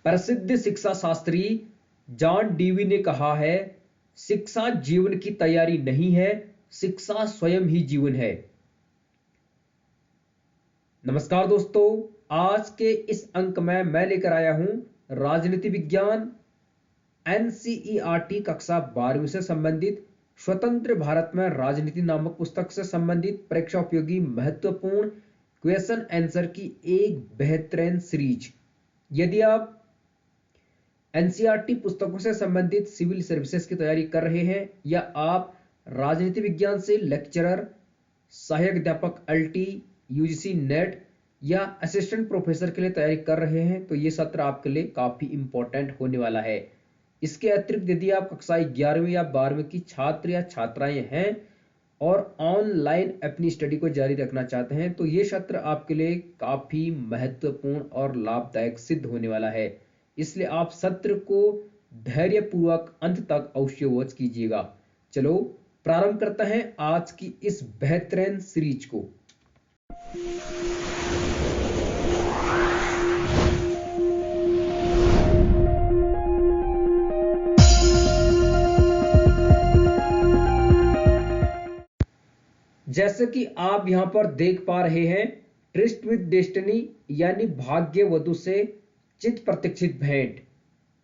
प्रसिद्ध शिक्षा Shastri John Dewey ने कहा है, शिक्षा जीवन की तैयारी नहीं है, शिक्षा स्वयं ही जीवन है। नमस्कार दोस्तों, आज के इस अंक में मैं लेकर आया हूं राजनीति विज्ञान एनसीईआरटी कक्षा 12वीं से संबंधित स्वतंत्र भारत में राजनीति नामक पुस्तक से संबंधित परीक्षा उपयोगी महत्वपूर्ण क्वेश्चन आंसर की एक बेहतरीन सीरीज। यदि आप एनसीईआरटी पुस्तकों से संबंधित सिविल सर्विसेज की तैयारी कर रहे हैं या आप राजनीति विज्ञान से लेक्चरर, सहायक अध्यापक अल्टी, यूजीसी नेट या असिस्टेंट प्रोफेसर के लिए तैयारी कर रहे हैं तो ये सत्र आपके लिए काफी इंपॉर्टेंट होने वाला है। इसके अतिरिक्त यदि आप कक्षा 11वीं या 12वीं की छात्र या छात्राएं हैं और ऑनलाइन अपनी स्टडी को जारी रखना चाहते हैं तो ये सत्र आपके लिए काफी महत्वपूर्ण और लाभदायक सिद्ध होने वाला है। इसलिए आप सत्र को धैर्यपूर्वक अंत तक अवश्य वॉच कीजिएगा। चलो प्रारंभ करते हैं आज की इस बेहतरीन सीरीज को। जैसे कि आप यहां पर देख पा रहे हैं, ट्रिस्ट विद डेस्टिनी यानी भाग्य वधु से चित प्रतीक्षित भेंट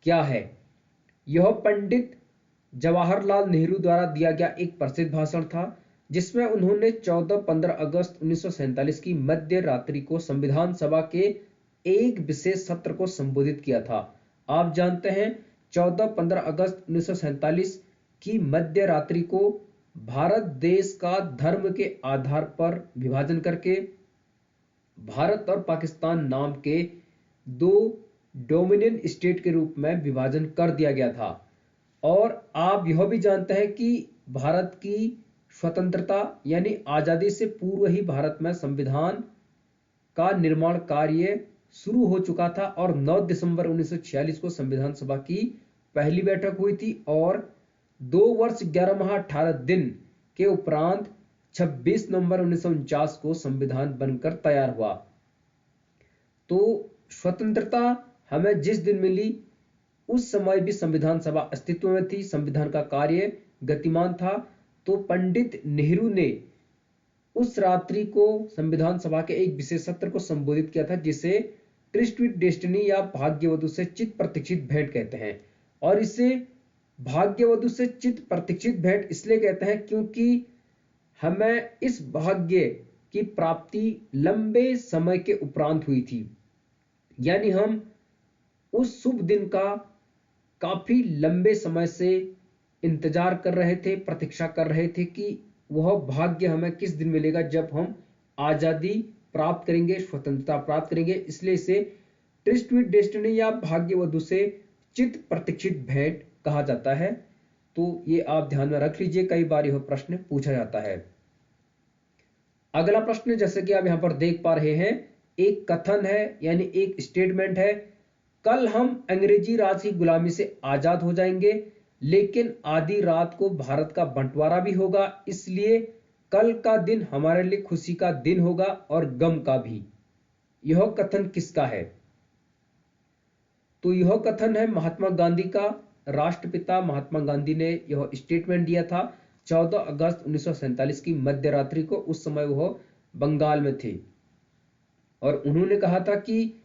क्या है। यह पंडित जवाहरलाल नेहरू द्वारा दिया गया एक प्रसिद्ध भाषण था जिसमें उन्होंने 14-15 अगस्त 1947 की मध्य रात्रि को संविधान सभा के एक विशेष सत्र को संबोधित किया था। आप जानते हैं 14-15 अगस्त 1947 की मध्य रात्रि को भारत देश का धर्म के आधार पर विभाजन करके भारत और पाकिस्तान नाम के दो डोमिनियन स्टेट के रूप में विभाजन कर दिया गया था। और आप यह भी जानते हैं कि भारत की स्वतंत्रता यानी आजादी से पूर्व ही भारत में संविधान का निर्माण कार्य शुरू हो चुका था और 9 दिसंबर 1946 को संविधान सभा की पहली बैठक हुई थी और 2 वर्ष 11 माह 18 दिन के उपरांत 26 नवंबर 1949 को संविधान बनकर तैयार हुआ। तो स्वतंत्रता हमें जिस दिन मिली उस समय भी संविधान सभा अस्तित्व में थी, संविधान का कार्य गतिमान था। तो पंडित नेहरू ने उस रात्रि को संविधान सभा के एक विशेष सत्र को संबोधित किया था जिसे ट्रिस्ट विद डेस्टिनी या भाग्यवधु से चित प्रतीक्षित भेंट कहते हैं। और इसे भाग्यवधु से चित प्रतीक्षित भेंट इसलिए कहते हैं क्योंकि हमें इस भाग्य की प्राप्ति लंबे समय के उपरांत हुई थी, यानी हम उस शुभ दिन का काफी लंबे समय से इंतजार कर रहे थे, प्रतीक्षा कर रहे थे कि वह भाग्य हमें किस दिन मिलेगा जब हम आजादी प्राप्त करेंगे, स्वतंत्रता प्राप्त करेंगे। इसलिए इसे ट्रिस्ट विद डेस्टिनी या भाग्यवधु से चित प्रतीक्षित भेंट कहा जाता है। तो ये आप ध्यान में रख लीजिए, कई बार यह प्रश्न पूछा जाता है। अगला प्रश्न जैसे कि आप यहां पर देख पा रहे हैं, एक कथन है यानी एक स्टेटमेंट है, कल हम अंग्रेजी राज की गुलामी से आजाद हो जाएंगे लेकिन आधी रात को भारत का बंटवारा भी होगा, इसलिए कल का दिन हमारे लिए खुशी का दिन होगा और गम का भी। यह कथन किसका है? तो यह कथन है महात्मा गांधी का। राष्ट्रपिता महात्मा गांधी ने यह स्टेटमेंट दिया था 14 अगस्त 1947 की मध्य रात्रि को। उस समय वह बंगाल में थे और उन्होंने कहा था कि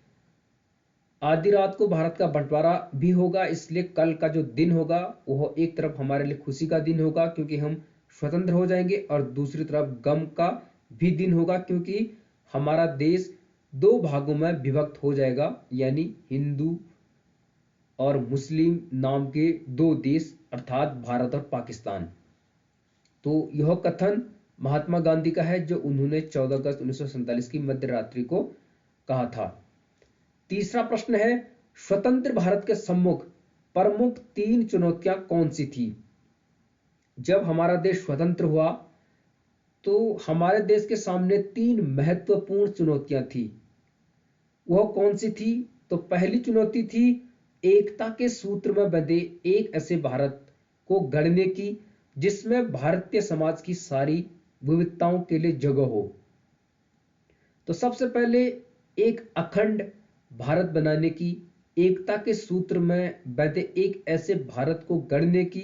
आधी रात को भारत का बंटवारा भी होगा, इसलिए कल का जो दिन होगा वह एक तरफ हमारे लिए खुशी का दिन होगा क्योंकि हम स्वतंत्र हो जाएंगे और दूसरी तरफ गम का भी दिन होगा क्योंकि हमारा देश 2 भागों में विभक्त हो जाएगा, यानी हिंदू और मुस्लिम नाम के 2 देश अर्थात भारत और पाकिस्तान। तो यह कथन महात्मा गांधी का है जो उन्होंने 14 अगस्त 1947 की मध्य रात्रि को कहा था। तीसरा प्रश्न है, स्वतंत्र भारत के सम्मुख प्रमुख 3 चुनौतियां कौन सी थी? जब हमारा देश स्वतंत्र हुआ तो हमारे देश के सामने 3 महत्वपूर्ण चुनौतियां थी। वह कौन सी थी? तो पहली चुनौती थी एकता के सूत्र में बंधे एक ऐसे भारत को गढ़ने की जिसमें भारतीय समाज की सारी विविधताओं के लिए जगह हो। तो सबसे पहले एक अखंड भारत बनाने की एकता के सूत्र में बंधे एक ऐसे भारत को गढ़ने की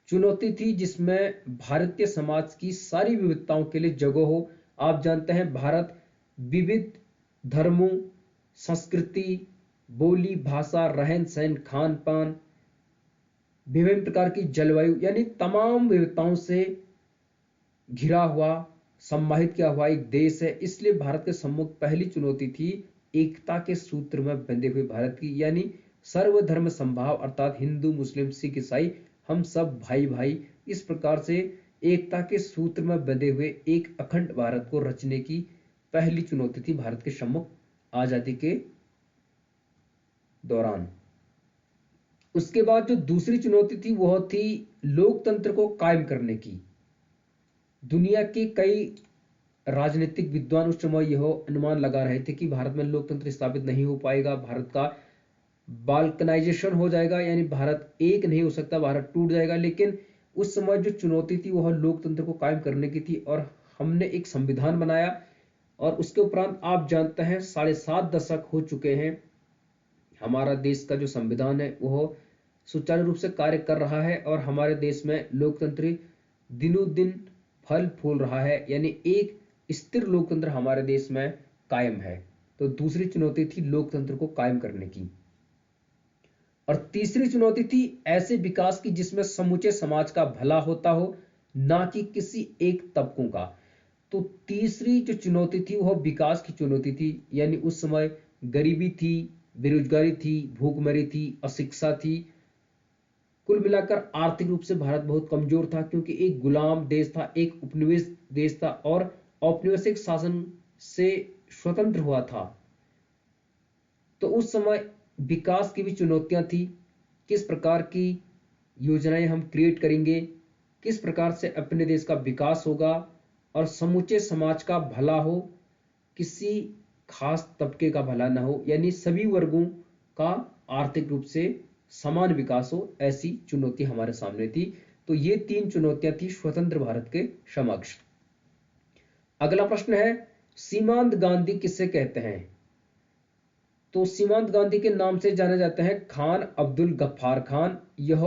चुनौती थी जिसमें भारतीय समाज की सारी विविधताओं के लिए जगह हो। आप जानते हैं भारत विविध धर्मों, संस्कृति, बोली, भाषा, रहन सहन, खान पान, विभिन्न प्रकार की जलवायु यानी तमाम विविधताओं से घिरा हुआ, सम्मानित किया हुआ एक देश है। इसलिए भारत के सम्मुख पहली चुनौती थी एकता के सूत्र में बंधे हुए भारत की, यानी सर्वधर्म समभाव, अर्थात हिंदू, मुस्लिम, सिख, ईसाई हम सब भाई भाई। इस प्रकार से एकता के सूत्र में बंधे हुए एक अखंड भारत को रचने की पहली चुनौती थी भारत के सम्मुख आजादी के दौरान। उसके बाद जो दूसरी चुनौती थी वह थी लोकतंत्र को कायम करने की। दुनिया के कई राजनीतिक विद्वान उस समय यह अनुमान लगा रहे थे कि भारत में लोकतंत्र स्थापित नहीं हो पाएगा, भारत का बाल्कनाइजेशन हो जाएगा, यानी भारत एक नहीं हो सकता, भारत टूट जाएगा। लेकिन उस समय जो चुनौती थी वह लोकतंत्र को कायम करने की थी और हमने एक संविधान बनाया और उसके उपरांत आप जानते हैं 7.5 दशक हो चुके हैं। हमारा देश का जो संविधान है वह सुचारू रूप से कार्य कर रहा है और हमारे देश में लोकतंत्र दिनों दिन फल फूल रहा है, यानी एक स्थिर लोकतंत्र हमारे देश में कायम है। तो दूसरी चुनौती थी लोकतंत्र को कायम करने की। और तीसरी चुनौती थी ऐसे विकास की जिसमें समूचे समाज का भला होता हो, ना कि किसी एक तबकों का। तो तीसरी जो चुनौती थी वह विकास की चुनौती थी, यानी उस समय गरीबी थी, बेरोजगारी थी, भूखमरी थी, अशिक्षा थी। कुल मिलाकर आर्थिक रूप से भारत बहुत कमजोर था क्योंकि एक गुलाम देश था, एक उपनिवेश देश था और औपनिवेशिक शासन से स्वतंत्र हुआ था। तो उस समय विकास की भी चुनौतियां थी। किस प्रकार की योजनाएं हम क्रिएट करेंगे, किस प्रकार से अपने देश का विकास होगा और समूचे समाज का भला हो, किसी खास तबके का भला ना हो, यानी सभी वर्गों का आर्थिक रूप से समान विकास हो, ऐसी चुनौती हमारे सामने थी। तो ये 3 चुनौतियां थी स्वतंत्र भारत के समक्ष। अगला प्रश्न है सीमांत गांधी किसे कहते हैं? तो सीमांत गांधी के नाम से जाने जाते हैं खान अब्दुल गफ्फार खान। यह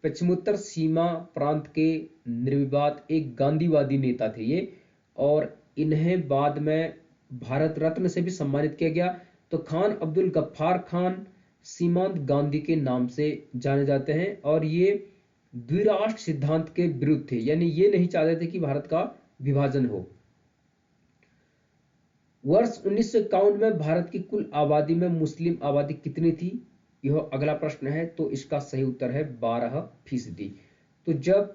पश्चिमोत्तर सीमा प्रांत के निर्विवाद एक गांधीवादी नेता थे ये, और इन्हें बाद में भारत रत्न से भी सम्मानित किया गया। तो खान अब्दुल गफ्फार खान सीमांत गांधी के नाम से जाने जाते हैं और ये द्विराष्ट्र सिद्धांत के विरुद्ध थे, यानी ये नहीं चाहते थे कि भारत का विभाजन हो। वर्ष 1951 में भारत की कुल आबादी में मुस्लिम आबादी कितनी थी? यह अगला प्रश्न है। तो इसका सही उत्तर है 12%। तो जब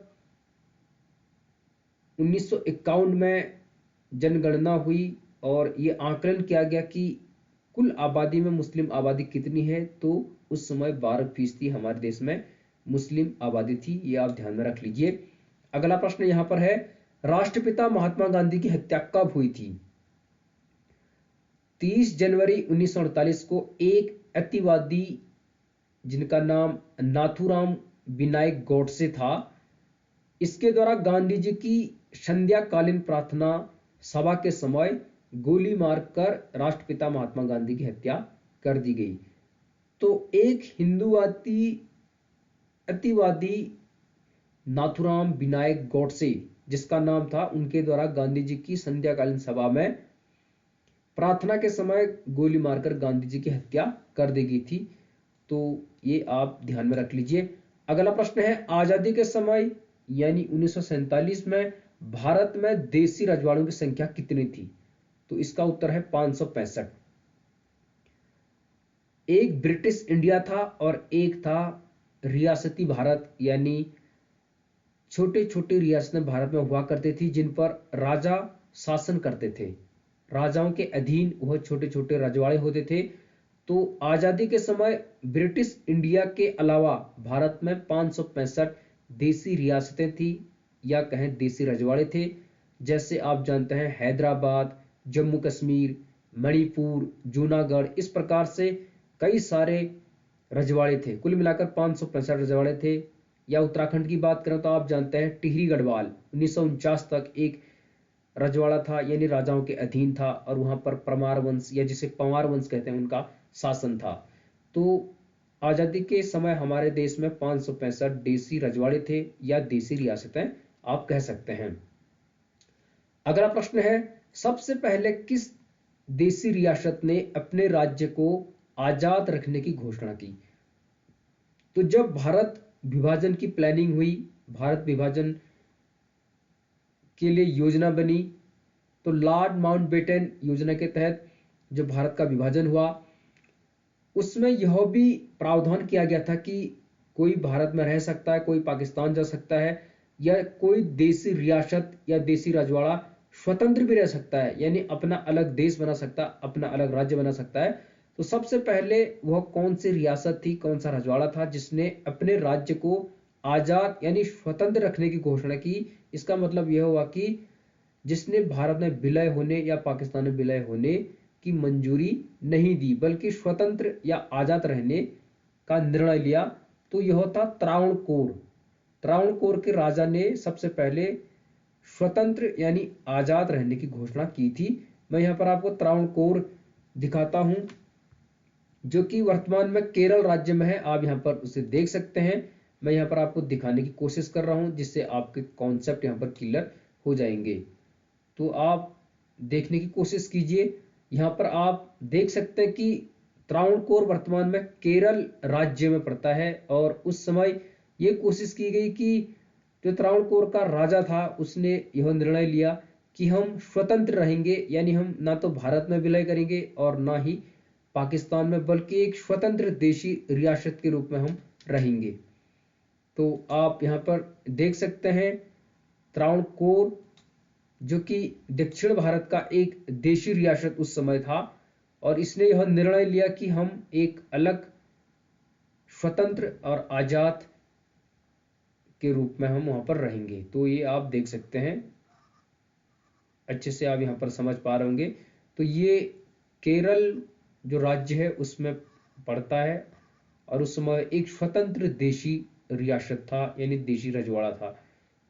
1951 में जनगणना हुई और यह आकलन किया गया कि कुल आबादी में मुस्लिम आबादी कितनी है, तो उस समय 12% हमारे देश में मुस्लिम आबादी थी। ये आप ध्यान में रख लीजिए। अगला प्रश्न यहां पर है राष्ट्रपिता महात्मा गांधी की हत्या कब हुई थी? 30 जनवरी 1948 को एक अतिवादी जिनका नाम नाथूराम विनायक गोडसे था, इसके द्वारा गांधी जी की संध्याकालीन प्रार्थना सभा के समय गोली मारकर राष्ट्रपिता महात्मा गांधी की हत्या कर दी गई। तो एक हिंदूवादी अतिवादी नाथूराम विनायक गोडसे जिसका नाम था, उनके द्वारा गांधी जी की संध्याकालीन सभा में प्रार्थना के समय गोली मारकर गांधी जी की हत्या कर दी गई थी। तो ये आप ध्यान में रख लीजिए। अगला प्रश्न है आजादी के समय यानी 1947 में भारत में देसी रजवाड़ों की संख्या कितनी थी? तो इसका उत्तर है 565। एक ब्रिटिश इंडिया था और एक था रियासती भारत, यानी छोटे छोटे रियासतें भारत में हुआ करती थी जिन पर राजा शासन करते थे। राजाओं के अधीन वह छोटे छोटे रजवाड़े होते थे। तो आजादी के समय ब्रिटिश इंडिया के अलावा भारत में 565 देसी रियासतें थी या कहें देसी रजवाड़े थे। जैसे आप जानते हैं हैदराबाद, जम्मू कश्मीर, मणिपुर, जूनागढ़, इस प्रकार से कई सारे रजवाड़े थे। कुल मिलाकर 565 रजवाड़े थे। या उत्तराखंड की बात करें तो आप जानते हैं टिहरी गढ़वाल 1949 तक एक रजवाड़ा था, यानी राजाओं के अधीन था और वहां पर परमार वंश या जिसे पंवार वंश कहते हैं उनका शासन था। तो आज़ादी के समय हमारे देश में 565 देसी रजवाड़े थे या देसी रियासतें आप कह सकते हैं। अगला प्रश्न है, सबसे पहले किस देसी रियासत ने अपने राज्य को आजाद रखने की घोषणा की? तो जब भारत विभाजन की प्लानिंग हुई, भारत विभाजन के लिए योजना बनी, तो लॉर्ड माउंटबेटन योजना के तहत जब भारत का विभाजन हुआ, उसमें यह भी प्रावधान किया गया था कि कोई भारत में रह सकता है, कोई पाकिस्तान जा सकता है, या कोई देसी रियासत या देसी रजवाड़ा स्वतंत्र भी रह सकता है, यानी अपना अलग देश बना सकता है, अपना अलग राज्य बना सकता है। तो सबसे पहले वह कौन सी रियासत थी, कौन सा रजवाड़ा था जिसने अपने राज्य को आजाद यानी स्वतंत्र रखने की घोषणा की? इसका मतलब यह हुआ कि जिसने भारत में विलय होने या पाकिस्तान में विलय होने की मंजूरी नहीं दी, बल्कि स्वतंत्र या आजाद रहने का निर्णय लिया। तो यह था त्रावणकोर। त्रावणकोर के राजा ने सबसे पहले स्वतंत्र यानी आजाद रहने की घोषणा की थी। मैं यहाँ पर आपको त्रावणकोर दिखाता हूं, जो कि वर्तमान में केरल राज्य में है। आप यहाँ पर उसे देख सकते हैं। मैं यहाँ पर आपको दिखाने की कोशिश कर रहा हूं, जिससे आपके कॉन्सेप्ट यहाँ पर क्लियर हो जाएंगे। तो आप देखने की कोशिश कीजिए। यहाँ पर आप देख सकते हैं कि त्रावणकोर वर्तमान में केरल राज्य में पड़ता है, और उस समय ये कोशिश की गई कि जो त्रावणकोर का राजा था उसने यह निर्णय लिया कि हम स्वतंत्र रहेंगे, यानी हम ना तो भारत में विलय करेंगे और ना ही पाकिस्तान में, बल्कि एक स्वतंत्र देशी रियासत के रूप में हम रहेंगे। तो आप यहाँ पर देख सकते हैं त्रावणकोर, जो कि दक्षिण भारत का एक देशी रियासत उस समय था, और इसने यह निर्णय लिया कि हम एक अलग स्वतंत्र और आजाद के रूप में हम वहां पर रहेंगे। तो ये आप देख सकते हैं, अच्छे से आप यहाँ पर समझ पा रहे होंगे। तो ये केरल जो राज्य है उसमें पड़ता है, और उस समय एक स्वतंत्र देशी रियासत था, यानी देशी रजवाड़ा था।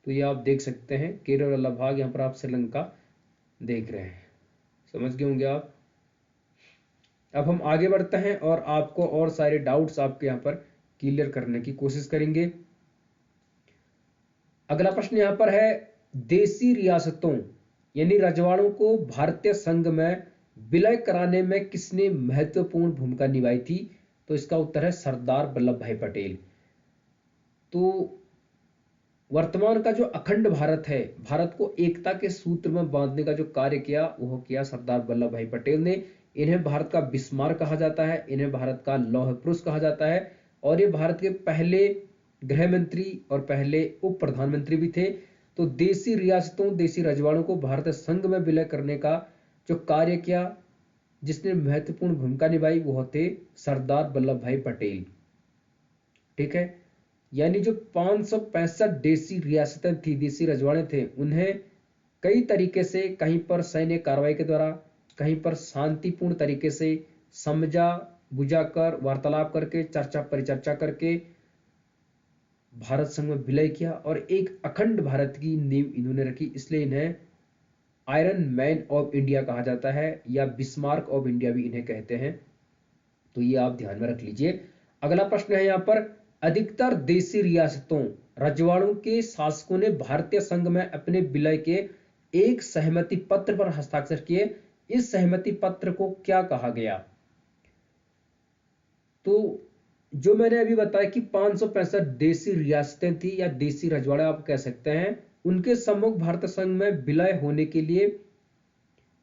तो ये आप देख सकते हैं केरल वाला भाग। यहाँ पर आप श्रीलंका देख रहे हैं, समझ गए होंगे आप। अब हम आगे बढ़ते हैं और आपको और सारे डाउट्स आपके यहाँ पर क्लियर करने की कोशिश करेंगे। अगला प्रश्न यहाँ पर है, देसी रियासतों यानी रजवाड़ों को भारतीय संघ में विलय कराने में किसने महत्वपूर्ण भूमिका निभाई थी? तो इसका उत्तर है सरदार वल्लभ भाई पटेल। तो वर्तमान का जो अखंड भारत है, भारत को एकता के सूत्र में बांधने का जो कार्य किया वह किया सरदार वल्लभ भाई पटेल ने। इन्हें भारत का बिस्मार्क कहा जाता है, इन्हें भारत का लौह पुरुष कहा जाता है, और ये भारत के पहले गृह मंत्री और पहले उप प्रधानमंत्री भी थे। तो देसी रियासतों, देसी रजवाड़ों को भारतीय संघ में विलय करने का जो कार्य किया, जिसने महत्वपूर्ण भूमिका निभाई, वह थे सरदार वल्लभ भाई पटेल। ठीक है, यानी जो 565 देसी रियासतें थी, देसी रजवाड़े थे, उन्हें कई तरीके से, कहीं पर सैन्य कार्रवाई के द्वारा, कहीं पर शांतिपूर्ण तरीके से समझा बुझाकर, वार्तालाप करके, चर्चा परिचर्चा करके भारत संघ में विलय किया, और एक अखंड भारत की नींव इन्होंने रखी। इसलिए इन्हें आयरन मैन ऑफ इंडिया कहा जाता है, या बिस्मार्क ऑफ इंडिया भी इन्हें कहते हैं। तो ये आप ध्यान में रख लीजिए। अगला प्रश्न है यहाँ पर, अधिकतर देसी रियासतों रजवाड़ों के शासकों ने भारतीय संघ में अपने विलय के एक सहमति पत्र पर हस्ताक्षर किए। इस सहमति पत्र को क्या कहा गया? तो जो मैंने अभी बताया कि 565 देसी रियासतें थी या देसी रजवाड़े आप कह सकते हैं, उनके सम्मुख भारतीय संघ में विलय होने के लिए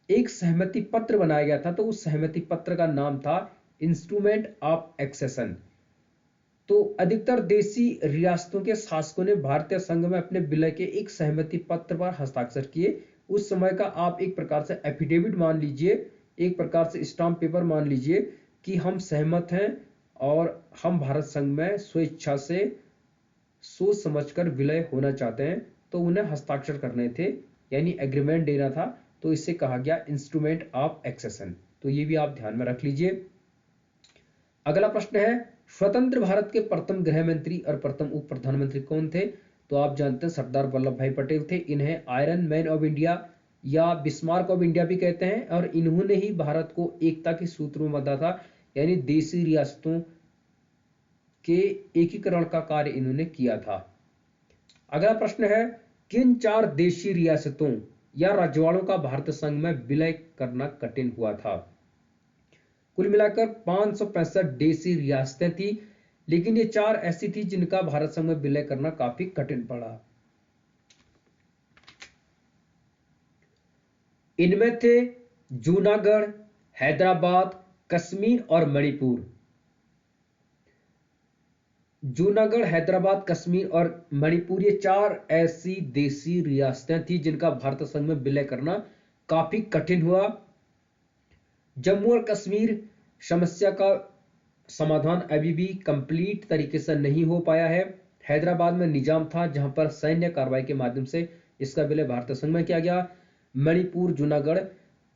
एक सहमति पत्र बनाया गया था। तो उस सहमति पत्र का नाम था इंस्ट्रूमेंट ऑफ एक्सेशन। तो अधिकतर देसी रियासतों के शासकों ने भारतीय संघ में अपने विलय के एक सहमति पत्र पर हस्ताक्षर किए। उस समय का आप एक प्रकार से एफिडेविट मान लीजिए, एक प्रकार से स्टाम्प पेपर मान लीजिए कि हम सहमत हैं और हम भारत संघ में स्वेच्छा से सोच समझकर विलय होना चाहते हैं। तो उन्हें हस्ताक्षर करने थे, यानी एग्रीमेंट देना था। तो इसे कहा गया इंस्ट्रूमेंट ऑफ एक्सेशन। तो ये भी आप ध्यान में रख लीजिए। अगला प्रश्न है, स्वतंत्र भारत के प्रथम गृह मंत्री और प्रथम उप प्रधानमंत्री कौन थे? तो आप जानते हैं सरदार वल्लभ भाई पटेल थे। इन्हें आयरन मैन ऑफ इंडिया या बिस्मार्क ऑफ इंडिया भी कहते हैं, और इन्होंने ही भारत को एकता के सूत्र में बांधा था। यानी देशी रियासतों के एकीकरण का कार्य इन्होंने किया था। अगला प्रश्न है, किन 4 देशी रियासतों या रजवाड़ों का भारत संघ में विलय करना कठिन हुआ था? कुल मिलाकर 565 देशी रियासतें थी, लेकिन ये 4 ऐसी थी जिनका भारत संघ में विलय करना काफी कठिन पड़ा। इनमें थे जूनागढ़, हैदराबाद, कश्मीर और मणिपुर। जूनागढ़, हैदराबाद, कश्मीर और मणिपुर ये 4 ऐसी देशी रियासतें थी जिनका भारत संघ में विलय करना काफी कठिन हुआ। जम्मू और कश्मीर समस्या का समाधान अभी भी कंप्लीट तरीके से नहीं हो पाया है। हैदराबाद में निजाम था जहां पर सैन्य कार्रवाई के माध्यम से इसका विलय भारत संघ में किया गया। मणिपुर, जूनागढ़,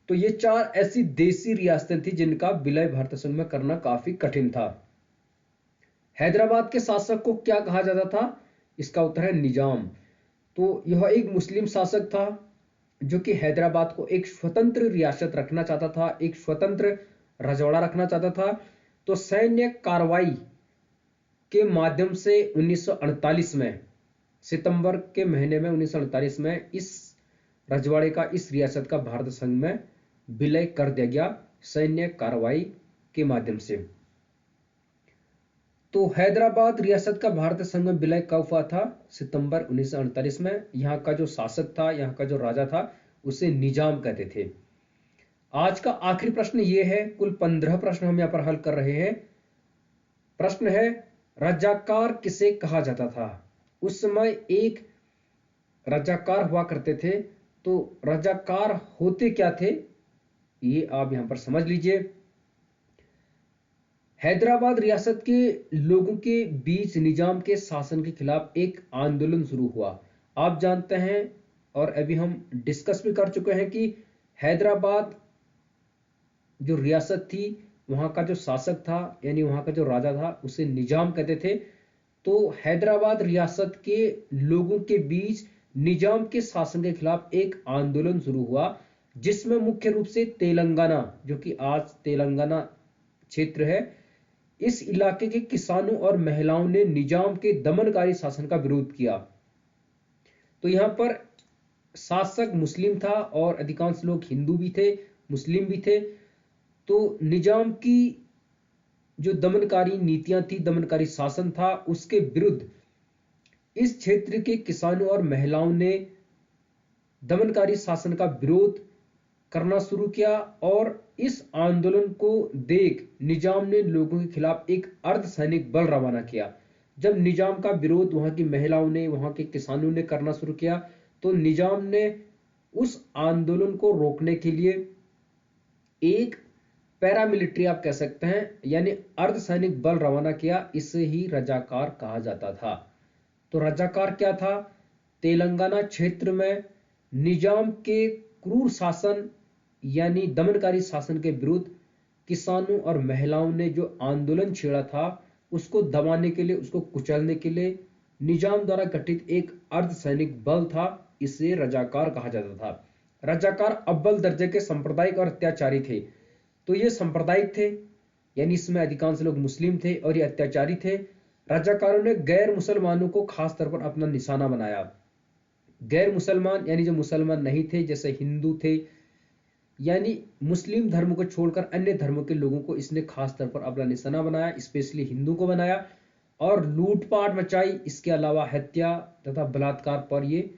तो ये 4 ऐसी देशी रियासतें थी जिनका विलय भारत संघ में करना काफी कठिन था। हैदराबाद के शासक को क्या कहा जाता था? इसका उत्तर है निजाम। तो यह एक मुस्लिम शासक था जो कि हैदराबाद को एक स्वतंत्र रियासत रखना चाहता था, एक स्वतंत्र रजवाड़ा रखना चाहता था। तो सैन्य कार्रवाई के माध्यम से 1948 में, सितंबर के महीने में 1948 में इस रजवाड़े का, इस रियासत का भारत संघ में विलय कर दिया गया सैन्य कार्रवाई के माध्यम से। तो हैदराबाद रियासत का भारत संघ में विलय कब हुआ था? सितंबर 1948 में। यहाँ का जो शासक था, यहाँ का जो राजा था, उसे निजाम कहते थे। आज का आखिरी प्रश्न ये है, कुल 15 प्रश्न हम यहाँ पर हल कर रहे हैं। प्रश्न है, रजाकार किसे कहा जाता था? उस समय एक रजाकार हुआ करते थे। तो रजाकार होते क्या थे, ये आप यहां पर समझ लीजिए। हैदराबाद रियासत के लोगों के बीच निजाम के शासन के खिलाफ एक आंदोलन शुरू हुआ। आप जानते हैं और अभी हम डिस्कस भी कर चुके हैं कि हैदराबाद जो रियासत थी, वहां का जो शासक था यानी वहां का जो राजा था, उसे निजाम कहते थे। तो हैदराबाद रियासत के लोगों के बीच निजाम के शासन के खिलाफ एक आंदोलन शुरू हुआ, जिसमें मुख्य रूप से तेलंगाना, जो कि आज तेलंगाना क्षेत्र है, इस इलाके के किसानों और महिलाओं ने निजाम के दमनकारी शासन का विरोध किया। तो यहां पर शासक मुस्लिम था और अधिकांश लोग हिंदू भी थे, मुस्लिम भी थे। तो निजाम की जो दमनकारी नीतियां थी, दमनकारी शासन था, उसके विरुद्ध इस क्षेत्र के किसानों और महिलाओं ने दमनकारी शासन का विरोध करना शुरू किया। और इस आंदोलन को देख निजाम ने लोगों के खिलाफ एक अर्धसैनिक बल रवाना किया। जब निजाम का विरोध वहां की महिलाओं ने, वहां के किसानों ने करना शुरू किया, तो निजाम ने उस आंदोलन को रोकने के लिए एक पैरामिलिट्री, आप कह सकते हैं, यानी अर्धसैनिक बल रवाना किया। इसे ही रजाकार कहा जाता था। तो रजाकार क्या था? तेलंगाना क्षेत्र में निजाम के क्रूर शासन यानी दमनकारी शासन के विरुद्ध किसानों और महिलाओं ने जो आंदोलन छेड़ा था, उसको दबाने के लिए, उसको कुचलने के लिए निजाम द्वारा गठित एक अर्धसैनिक बल था। इसे रजाकार कहा जाता था। रजाकार अव्वल दर्जे के सांप्रदायिक और अत्याचारी थे। तो ये सांप्रदायिक थे, यानी इसमें अधिकांश लोग मुस्लिम थे, और ये अत्याचारी थे। रजाकारों ने गैर मुसलमानों को खास तौर पर अपना निशाना बनाया। गैर मुसलमान यानी जो मुसलमान नहीं थे, जैसे हिंदू थे, यानी मुस्लिम धर्म को छोड़कर अन्य धर्मों के लोगों को इसने खास तौर पर अपना निशाना बनाया, स्पेशली हिंदू को बनाया, और लूटपाट मचाई। इसके अलावा हत्या तथा बलात्कार पर ये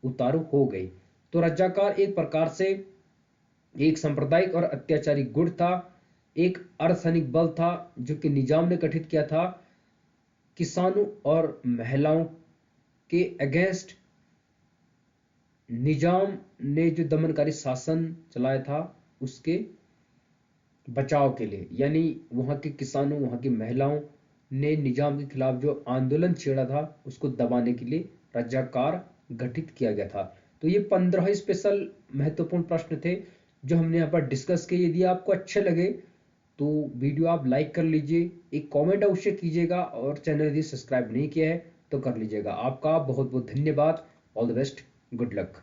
उतारू हो गई। तो रजाकार एक प्रकार से एक सांप्रदायिक और अत्याचारी गुट था, एक अर्धसैनिक बल था जो कि निजाम ने गठित किया था किसानों और महिलाओं के अगेंस्ट। निजाम ने जो दमनकारी शासन चलाया था उसके बचाव के लिए, यानी वहां के किसानों, वहां की महिलाओं ने निजाम के खिलाफ जो आंदोलन छेड़ा था, उसको दबाने के लिए रजाकार गठित किया गया था। तो ये 15 स्पेशल महत्वपूर्ण प्रश्न थे जो हमने यहाँ पर डिस्कस किए। यदि आपको अच्छे लगे तो वीडियो आप लाइक कर लीजिए, एक कमेंट अवश्य कीजिएगा, और चैनल यदि सब्सक्राइब नहीं किया है तो कर लीजिएगा। आपका बहुत बहुत धन्यवाद। All the best, good luck.